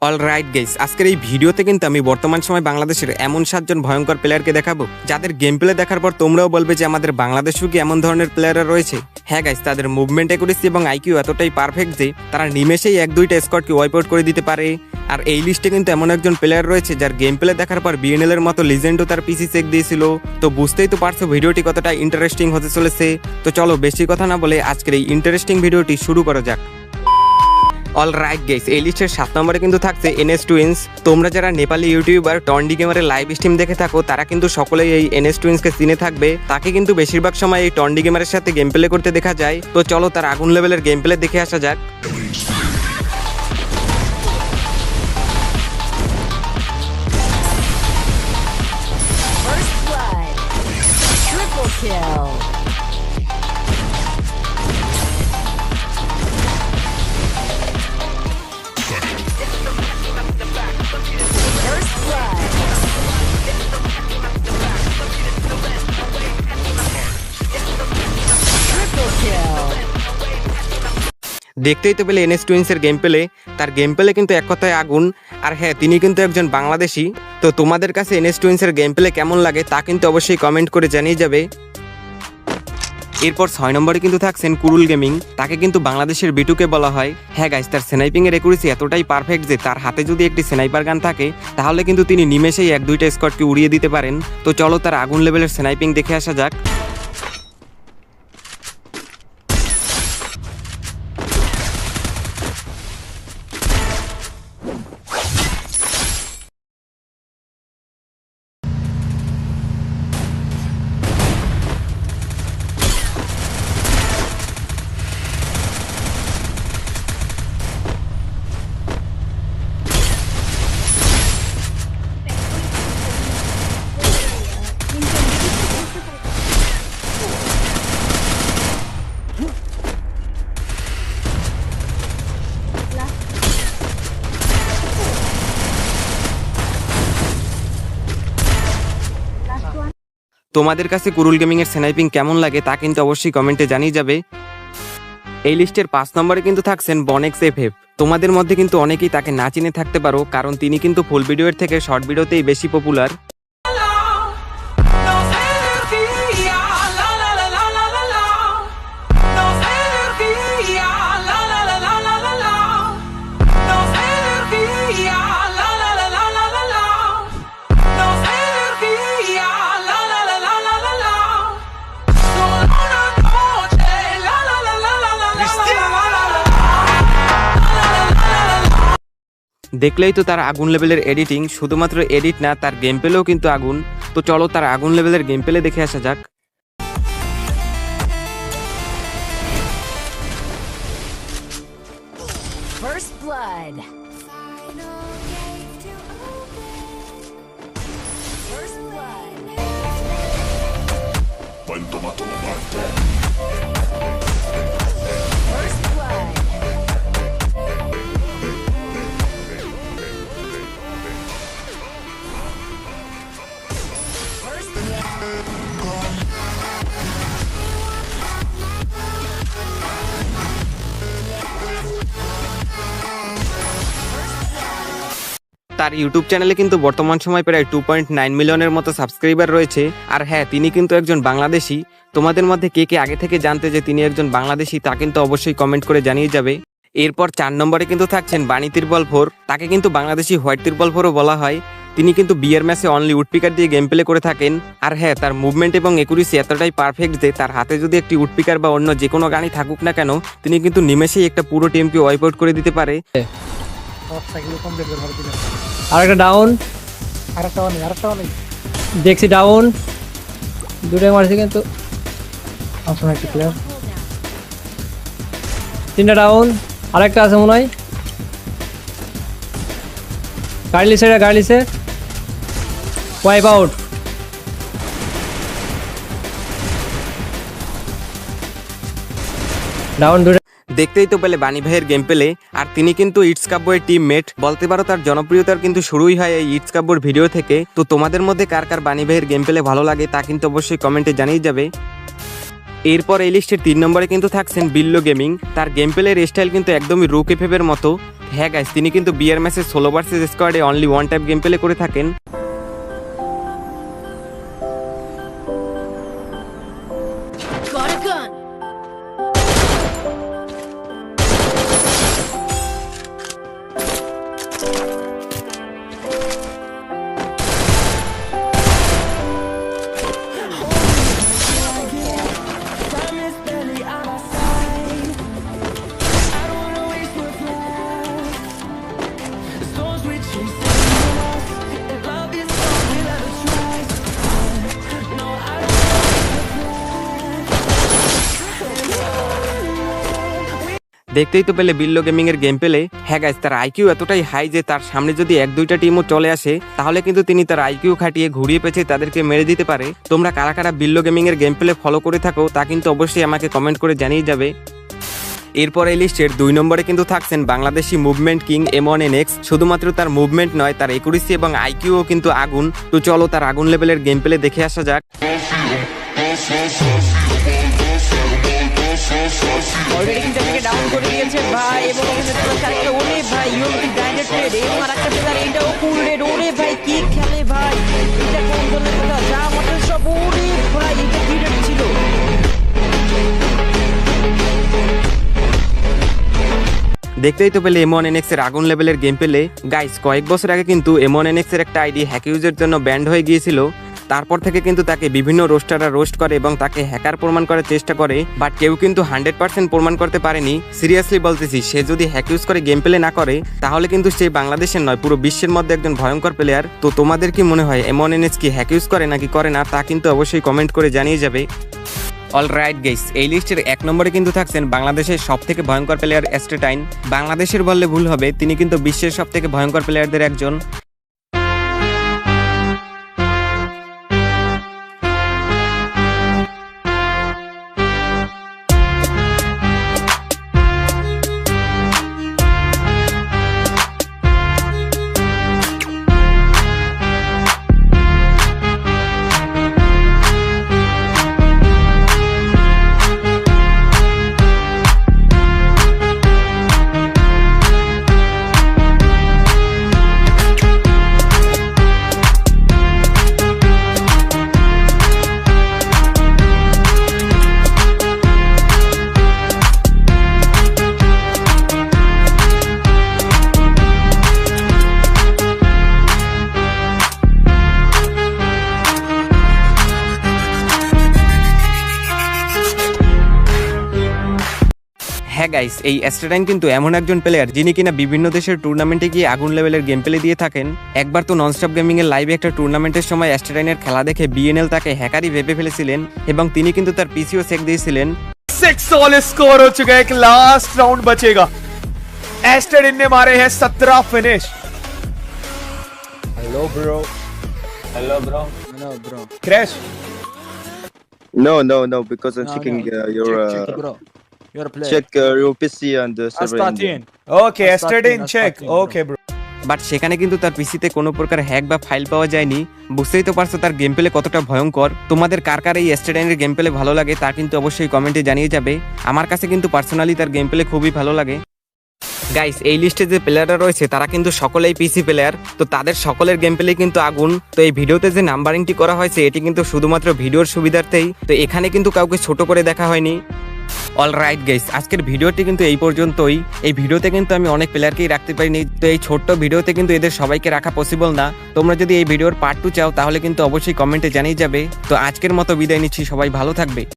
Alright guys, আজকের এই ভিডিওতে কিন্তু আমি বর্তমান সময় বাংলাদেশের এমন 7জন ভয়ঙ্কর প্লেয়ারকে দেখাবো যাদের গেম প্লে দেখার পর তোমরাও বলবে যে আমাদের বাংলাদেশেও কি এমন ধরনের প্লেয়াররা রয়েছে। হ্যাঁ গাইস, তাদের মুভমেন্ট অ্যাকুরেসি এবং আইকিউ এতটাই পারফেক্ট যে তারা নিমেষেই 1-2টা স্কোয়াডকে ওয়াইপ আউট করে দিতে পারে। আর এই লিস্টে কিন্তু এমন একজন প্লেয়ার রয়েছে যার গেম প্লে দেখার পর বিএনএল এর মতো লিজেন্ডও তার পিসি চেক দিয়েছিল। তো বুঝতেই তো পারছো ভিডিওটি কতটা ইন্টারেস্টিং হতে চলেছে। তো চলো বেশি কথা না বলে আজকের এই ইন্টারেস্টিং ভিডিওটি শুরু করা যাক। অলরাইট গাইস, এই লিস্টের 7 নম্বরে কিন্তু থাকছে এনএস টুইন্স। তোমরা যারা নেপালি ইউটিউবার টন্ডি গেমারের লাইভ স্ট্রিম দেখে থাকো তারা কিন্তু সকলেই এই এনএস টুইন্সকে চিনে থাকবে। তাকে কিন্তু বেশিরভাগ সময় এই টন্ডি গেমারের সাথে গেম প্লে করতে দেখা যায়। তো চলো তার আগুন লেভেলের গেম প্লে দেখে আসা যাক। First blood. Triple kill. First blood. Triple kill. দেখতেই তো পেলে এনএস টুইন্সের গেম প্লে, তার গেম প্লে কিন্তু এক কথায় আগুন। আর হ্যাঁ, তিনি কিন্তু একজন বাংলাদেশি। তো তোমাদের কাছে এনএস টুইন্সের গেম প্লে কেমন লাগে তা কিন্তু অবশ্যই কমেন্ট করে জানিয়ে যাবে। এরপর 6 নম্বরে কিন্তু থাকছেন কুরুল গেমিং। তাকে কিন্তু বাংলাদেশের বিটুকে বলা হয়। হ্যাঁ গাইস, তার স্নাইপিং এর একুরেসি এতটাই পারফেক্ট যে তার হাতে যদি একটি স্নাইপার গান থাকে তাহলে কিন্তু তিনি নিমেষেই 1-2টা স্কোয়াডকে উড়িয়ে দিতে পারেন। তো চলো তার আগুন লেভেলের স্নাইপিং দেখে আসা যাক। তোমাদের কাছে কুরুল গেমিং এর স্নাইপিং কেমন লাগে তা কিন্তু অবশ্যই কমেন্টে জানিয়ে যাবে। এই লিস্টের 5 নম্বরে কিন্তু থাকছেন বনেক্স এফএফ। তোমাদের মধ্যে কিন্তু অনেকেই তাকে না চিনে থাকতে পারো, কারণ তিনি কিন্তু ফুল ভিডিওর থেকে শর্ট ভিডিওতেই বেশি পপুলার। দেখলেই তো তার আগুন লেভেলের এডিটিং, শুধুমাত্র এডিট না, তার গেম প্লেও কিন্তু আগুন। তো চলো তার আগুন লেভেলের গেম প্লে দেখে আসা যাক। First blood. First blood. First blood. First তার ইউটিউব চ্যানেলে কিন্তু বর্তমান সময় প্রায় 2.9 মিলিয়নের মতো সাবস্ক্রাইবার রয়েছে। আর হ্যাঁ, তিনি কিন্তু একজন বাংলাদেশি। তোমাদের মধ্যে কে কে আগে থেকে জানতে যে তিনি একজন বাংলাদেশি তা কিন্তু অবশ্যই কমেন্ট করে জানিয়ে যাবে। এরপর 4 নম্বরে কিন্তু থাকছেন বাণী তিরবল 4। তাকে কিন্তু বাংলাদেশি হোয়াইট তিরবল 4ও বলা হয়। তিনি কিন্তু বিয়ের ম্যাচে অনলি উডপিকার দিয়ে গেম প্লে করে থাকেন। আর হ্যাঁ, তার মুভমেন্ট এবং একুরেসি এতটাই পারফেক্ট যে তার হাতে যদি একটি উডপিকার বা অন্য যে কোনো গানই থাকুক না কেন, তিনি কিন্তু নিমেষেই একটা পুরো টিমকে ওয়াইপ আউট করে দিতে পারে। আরেকটা ডাউন, দেখছি ডাউন, দুটোই মারছি কিন্তু তিনটা ডাউন, আরেকটা আছে মনে হয়। গাড়ি লিসে ওয়াইপ আউট। ডাউন দুটো। দেখতেই তো পেলে বানি ভাইয়ের গেম পেলে। আর তিনি কিন্তু ইটস কাব্যের টিমমেট, বলতে পারো তার জনপ্রিয়তার কিন্তু শুরুই হয় এই ইটস কাব্যের ভিডিও থেকে। তো তোমাদের মধ্যে কার কার বানি ভাইয়ের গেম পেলে ভালো লাগে তা কিন্তু অবশ্যই কমেন্টে জানিয়ে যাবে। এরপর এই লিস্টের 3 নম্বরে কিন্তু থাকছেন বিল্লো গেমিং। তার গেম প্লের স্টাইল কিন্তু একদমই রুক এফএফের মতো। হ্যাঁ গাইস, তিনি কিন্তু বিয়ার ম্যাচে সোলো ভার্সেস স্কোয়াডে only one type game play করে থাকেন। Got a gun. দেখতেই তো পেলে বিল্লো গেমিং এর গেম পেলে। হ্যাঁ গাইস, তার আইকিউ এতটাই হাই যে তার সামনে যদি এক দুইটা টিমও চলে আসে তাহলে কিন্তু তিনি তার আইকিউ খাটিয়ে ঘুরিয়ে পেঁচে তাদেরকে মেরে দিতে পারে। তোমরা কারা কারা বিল্লো গেমিং এর গেম প্লে ফলো করে থাকো তা কিন্তু অবশ্যই আমাকে কমেন্ট করে জানিয়ে যাবে। এরপর এই লিস্টের 2 নম্বরে কিন্তু থাকছেন বাংলাদেশি মুভমেন্ট কিং M1NX। শুধুমাত্র তার মুভমেন্ট নয়, তার একুরেসি এবং আইকিউও কিন্তু আগুন। তো চলো তার আগুন লেভেলের গেম প্লে দেখে আসা যাক। অলরেডি কিন্তু এটাকে ডাউন করে দিয়েছে ভাই, এবং এখানে প্লাস আরেকটা ওরে ভাই ইউএমপি গ্রাইন্ডেড ট্রেড এবং আরেকটা প্লেয়ার এটাও ফুল রেড। ওরে ভাই কি খেলে ভাই, এটা কোন দলের কথা যা আমাদের সব। ওরে ভাই এটা কি রেড ছিল। দেখতেই তো পেলে M1NX এর আগুন লেভেলের গেম পেলে। গাইস, কয়েক বছর আগে কিন্তু M1NX এর একটা আইডি হ্যাক ইউজের জন্য ব্যান্ড হয়ে গিয়েছিল। তারপর থেকে কিন্তু তাকে বিভিন্ন রোস্টাররা রোস্ট করে এবং তাকে হ্যাকার প্রমাণ করার চেষ্টা করে, বাট কেউ কিন্তু 100% প্রমাণ করতে পারেনি। সিরিয়াসলি বলতেছি, সে যদি হ্যাক ইউজ করে গেম প্লে না করে তাহলে কিন্তু সে বাংলাদেশের নয় পুরো বিশ্বের মধ্যে একজন ভয়ঙ্কর প্লেয়ার। তো তোমাদের কি মনে হয় M1NX কি হ্যাক ইউজ করে নাকি করে না তা কিন্তু অবশ্যই কমেন্ট করে জানিয়ে যাবে। অলরাইট গাইস, এই লিস্টের 1 নম্বরে কিন্তু থাকছেন বাংলাদেশের সব থেকে ভয়ঙ্কর প্লেয়ার এস্টেটাইন। বাংলাদেশের বললে ভুল হবে, তিনি কিন্তু বিশ্বের সব থেকে ভয়ঙ্কর প্লেয়ারদের একজন। হ্যাঁ গাইস, এই এস্টেটাইন কিন্তু এমন একজন প্লেয়ার যিনি কিনা বিভিন্ন দেশের টুর্নামেন্টে গিয়ে আগুন লেভেলের গেম প্লে দিয়ে থাকেন। একবার তো ননস্টপ গেমিং এর লাইভে একটা টুর্নামেন্টের সময় এস্টেটাইনের খেলা দেখে BNL তাকে হ্যাকারই ভেবে ফেলেছিলেন এবং তিনি কিন্তু তার পিসিও চেক দিয়েছিলেন। 6-all स्कोर हो चुका है, एक लास्ट राउंड बचेगा। एस्टेडिन ने मारे हैं 17 finish. Hello, bro. Hello bro, No, bro. Crash. No, because I'm No, checking no. your Check, bro. You're a player. check your PC and the server. Astatine. Okay, astatine check. Okay bro. But সেখানে কিন্তু তার পিসিতে কোনো প্রকার hack বা file পাওয়া যায়নি। বুঝতেই তো পারছো তার গেম প্লে কতটা ভয়ঙ্কর। তোমাদের কার কার এই এস্টেটাইনের গেম প্লে ভালো লাগে তা কিন্তু অবশ্যই কমেন্টে জানিয়ে যাবে। আমার কাছে কিন্তু পার্সোনালি তার গেম প্লে খুবই ভালো লাগে। গাইস, এই লিস্টে যে প্লেয়াররা রয়েছে তারা কিন্তু সকলেই পিসি প্লেয়ার। তো তাদের সকলের গেম প্লে কিন্তু আগুন। তো এই ভিডিওতে যে নাম্বারিংটি করা হয়েছে এটি কিন্তু শুধুমাত্র ভিডিওর সুবিধার্থেই, তো এখানে কিন্তু কাউকে ছোট করে দেখা হয়নি। অলরাইট গাইস, আজকের ভিডিওটি কিন্তু এই পর্যন্তই। এই ভিডিওতে কিন্তু আমি অনেক প্লেয়ারকেই রাখতে পারিনি, তো এই ছোট্ট ভিডিওতে কিন্তু এদের সবাইকে রাখা পসিবল না। তোমরা যদি এই ভিডিওর পার্ট 2 চাও তাহলে কিন্তু অবশ্যই কমেন্টে জানিয়ে যাবে। তো আজকের মতো বিদায় নিচ্ছি, সবাই ভালো থাকবে।